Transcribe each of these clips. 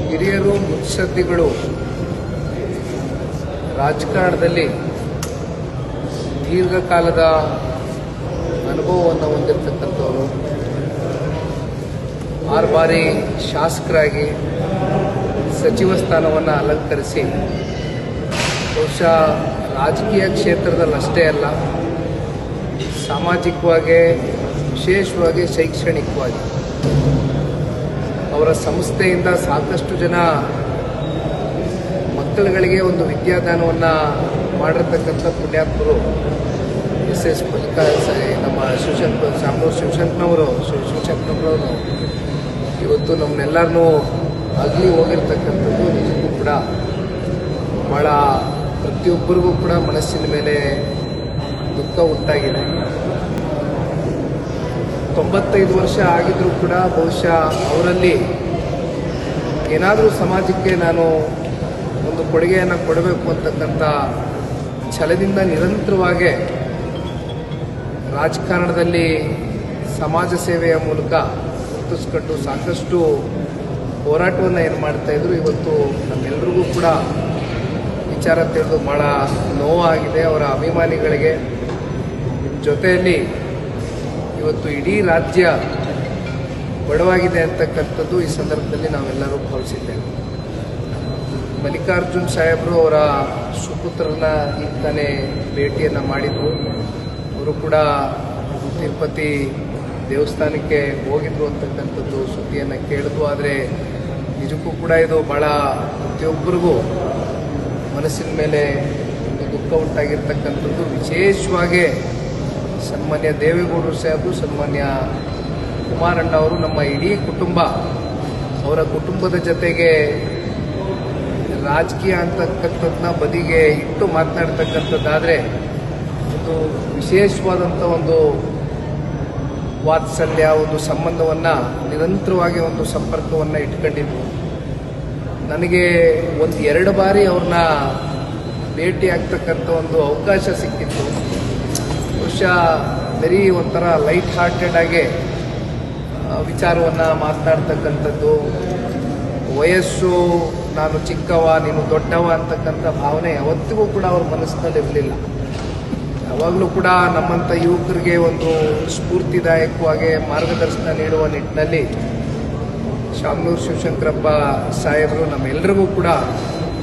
ಹಿರಿಯರು ಮುತ್ಸದ್ದಿಗಳು ರಾಜಕಾರಣದಲ್ಲಿ ದೀರ್ಘಕಾಲದ ಅನುಭವವನ್ನು ಹೊಂದಿರತಕ್ಕಂಥವರು, 6 ಬಾರಿ ಶಾಸಕರಾಗಿ ಸಚಿವ ಸ್ಥಾನವನ್ನು ಅಲಂಕರಿಸಿ ಬಹುಶಃ ರಾಜಕೀಯ ಕ್ಷೇತ್ರದಲ್ಲಷ್ಟೇ ಅಲ್ಲ, ಸಾಮಾಜಿಕವಾಗಿ, ವಿಶೇಷವಾಗಿ ಶೈಕ್ಷಣಿಕವಾಗಿ ಅವರ ಸಂಸ್ಥೆಯಿಂದ ಸಾಕಷ್ಟು ಜನ ಮಕ್ಕಳುಗಳಿಗೆ ಒಂದು ವಿದ್ಯಾದಾನವನ್ನು ಮಾಡಿರ್ತಕ್ಕಂಥ ಪುಣ್ಯಾತ್ಮರು ಎಸ್ ನಮ್ಮ ಶಾಮನೂರು ಶಿವಶಂಕರನವರು ಇವತ್ತು ನಮ್ಮನ್ನೆಲ್ಲರನ್ನೂ ಅಗಲಿ ಹೋಗಿರ್ತಕ್ಕಂಥದ್ದು ನಿಜಕ್ಕೂ ಕೂಡ ಭಾಳ ಪ್ರತಿಯೊಬ್ಬರಿಗೂ ಕೂಡ ಮನಸ್ಸಿನ ಮೇಲೆ ದುಃಖ ಉಂಟಾಗಿದೆ. 95 ವರ್ಷ ಆಗಿದ್ರೂ ಕೂಡ ಬಹುಶಃ ಅವರಲ್ಲಿ ಏನಾದರೂ ಸಮಾಜಕ್ಕೆ ನಾನು ಒಂದು ಕೊಡುಗೆಯನ್ನು ಕೊಡಬೇಕು ಅಂತಕ್ಕಂಥ ಛಲದಿಂದ ನಿರಂತರವಾಗಿ ರಾಜಕಾರಣದಲ್ಲಿ ಸಮಾಜ ಸೇವೆಯ ಮೂಲಕ ಗುರುತಿಸ್ಕೊಂಡು ಸಾಕಷ್ಟು ಹೋರಾಟವನ್ನು ಏನು ಮಾಡ್ತಾಯಿದ್ರು. ಇವತ್ತು ನಮ್ಮೆಲ್ಲರಿಗೂ ಕೂಡ ವಿಚಾರ ತಿಳಿದು ಭಾಳ ನೋವಾಗಿದೆ. ಅವರ ಅಭಿಮಾನಿಗಳಿಗೆ ಜೊತೆಯಲ್ಲಿ ಇವತ್ತು ಇಡೀ ರಾಜ್ಯ ಬಡವಾಗಿದೆ ಅಂತಕ್ಕಂಥದ್ದು ಈ ಸಂದರ್ಭದಲ್ಲಿ ನಾವೆಲ್ಲರೂ ಭಾವಿಸಿದ್ದೇವೆ. ಮಲ್ಲಿಕಾರ್ಜುನ್ ಸಾಹೇಬರು ಅವರ ಸುಪುತ್ರರನ್ನ ಈಗ ತಾನೇ ಭೇಟಿಯನ್ನು ಮಾಡಿದರು. ಅವರು ಕೂಡ ತಿರುಪತಿ ದೇವಸ್ಥಾನಕ್ಕೆ ಹೋಗಿದ್ರು ಅಂತಕ್ಕಂಥದ್ದು ಸುದ್ದಿಯನ್ನು ಕೇಳಿದ್ವು. ಆದರೆ ನಿಜಕ್ಕೂ ಕೂಡ ಇದು ಭಾಳ ಪ್ರತಿಯೊಬ್ಬರಿಗೂ ಮನಸ್ಸಿನ ಮೇಲೆ ಒಂದು ದುಃಖ ಉಂಟಾಗಿರ್ತಕ್ಕಂಥದ್ದು. ವಿಶೇಷವಾಗಿ ಸನ್ಮಾನ್ಯ ದೇವೇಗೌಡರು ಸಾಹೇಬರು, ಸನ್ಮಾನ್ಯ ಕುಮಾರಣ್ಣ ಅವರು, ನಮ್ಮ ಇಡೀ ಕುಟುಂಬ, ಅವರ ಕುಟುಂಬದ ಜೊತೆಗೆ ರಾಜಕೀಯ ಅಂತಕ್ಕಂಥದ್ದನ್ನ ಬದಿಗೆ ಇಟ್ಟು ಮಾತನಾಡ್ತಕ್ಕಂಥದ್ದಾದರೆ ಒಂದು ವಿಶೇಷವಾದಂಥ ಒಂದು ವಾತ್ಸಲ್ಯ, ಒಂದು ಸಂಬಂಧವನ್ನು ನಿರಂತರವಾಗಿ ಒಂದು ಸಂಪರ್ಕವನ್ನು ಇಟ್ಕೊಂಡಿದ್ವು. ನನಗೆ 1-2 ಬಾರಿ ಅವ್ರನ್ನ ಭೇಟಿ ಆಗ್ತಕ್ಕಂಥ ಒಂದು ಅವಕಾಶ ಸಿಕ್ಕಿತ್ತು. ಬಹುಶಃ ಬರೀ ಒಂಥರ ಲೈಟ್ ಹಾರ್ಟೆಡ್ ಆಗಿ ವಿಚಾರವನ್ನು ಮಾತನಾಡ್ತಕ್ಕಂಥದ್ದು, ವಯಸ್ಸು ನಾನು ಚಿಕ್ಕವ ನೀನು ದೊಡ್ಡವ ಅಂತಕ್ಕಂಥ ಭಾವನೆ ಯಾವತ್ತಿಗೂ ಕೂಡ ಅವ್ರ ಮನಸ್ಸಿನಲ್ಲಿ ಇರಲಿಲ್ಲ. ಯಾವಾಗಲೂ ಕೂಡ ನಮ್ಮಂಥ ಯುವಕರಿಗೆ ಒಂದು ಸ್ಫೂರ್ತಿದಾಯಕವಾಗಿ ಮಾರ್ಗದರ್ಶನ ನೀಡುವ ನಿಟ್ಟಿನಲ್ಲಿ ಶಾಮನೂರು ಶಿವಶಂಕರಪ್ಪ ಸಾಹೇಬರು ನಮ್ಮೆಲ್ಲರಿಗೂ ಕೂಡ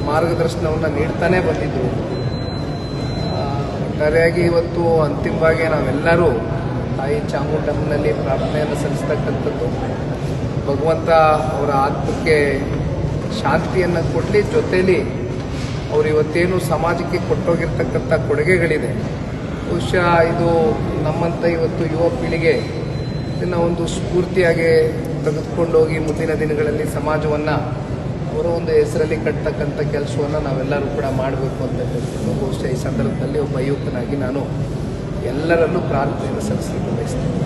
ಮಾರ್ಗದರ್ಶನವನ್ನು ನೀಡ್ತಾನೆ ಬಂದಿದ್ದರು. ಒಟ್ಟಾರೆಯಾಗಿ ಇವತ್ತು ಅಂತಿಮವಾಗಿ ನಾವೆಲ್ಲರೂ ತಾಯಿ ಚಾಮುಂಡಮ್ಮನಲ್ಲಿ ಪ್ರಾರ್ಥನೆಯನ್ನು ಸಲ್ಲಿಸ್ತಕ್ಕಂಥದ್ದು, ಭಗವಂತ ಅವರ ಆತ್ಮಕ್ಕೆ ಶಾಂತಿಯನ್ನು ಕೊಡಲಿ. ಜೊತೆಯಲ್ಲಿ ಅವರು ಇವತ್ತೇನು ಸಮಾಜಕ್ಕೆ ಕೊಟ್ಟೋಗಿರ್ತಕ್ಕಂಥ ಕೊಡುಗೆಗಳಿದೆ, ಬಹುಶಃ ಇದು ನಮ್ಮಂಥ ಇವತ್ತು ಯುವ ಪೀಳಿಗೆ ಇದನ್ನು ಒಂದು ಸ್ಫೂರ್ತಿಯಾಗಿ ತೆಗೆದುಕೊಂಡೋಗಿ ಮುಂದಿನ ದಿನಗಳಲ್ಲಿ ಸಮಾಜವನ್ನು ಅವರ ಒಂದು ಹೆಸರಲ್ಲಿ ಕಟ್ಟತಕ್ಕಂಥ ಕೆಲಸವನ್ನು ನಾವೆಲ್ಲರೂ ಕೂಡ ಮಾಡಬೇಕು ಅಂತಕ್ಕಂಥದ್ದು ಬಹುಶಃ ಈ ಸಂದರ್ಭದಲ್ಲಿ ಒಬ್ಬ ಯುವಕನಾಗಿ ನಾನು ಎಲ್ಲರಲ್ಲೂ ಪ್ರಾರ್ಥನೆಯನ್ನು ಸಲ್ಲಿಸಲಿಕ್ಕೆ ಬಯಸ್ತೇನೆ.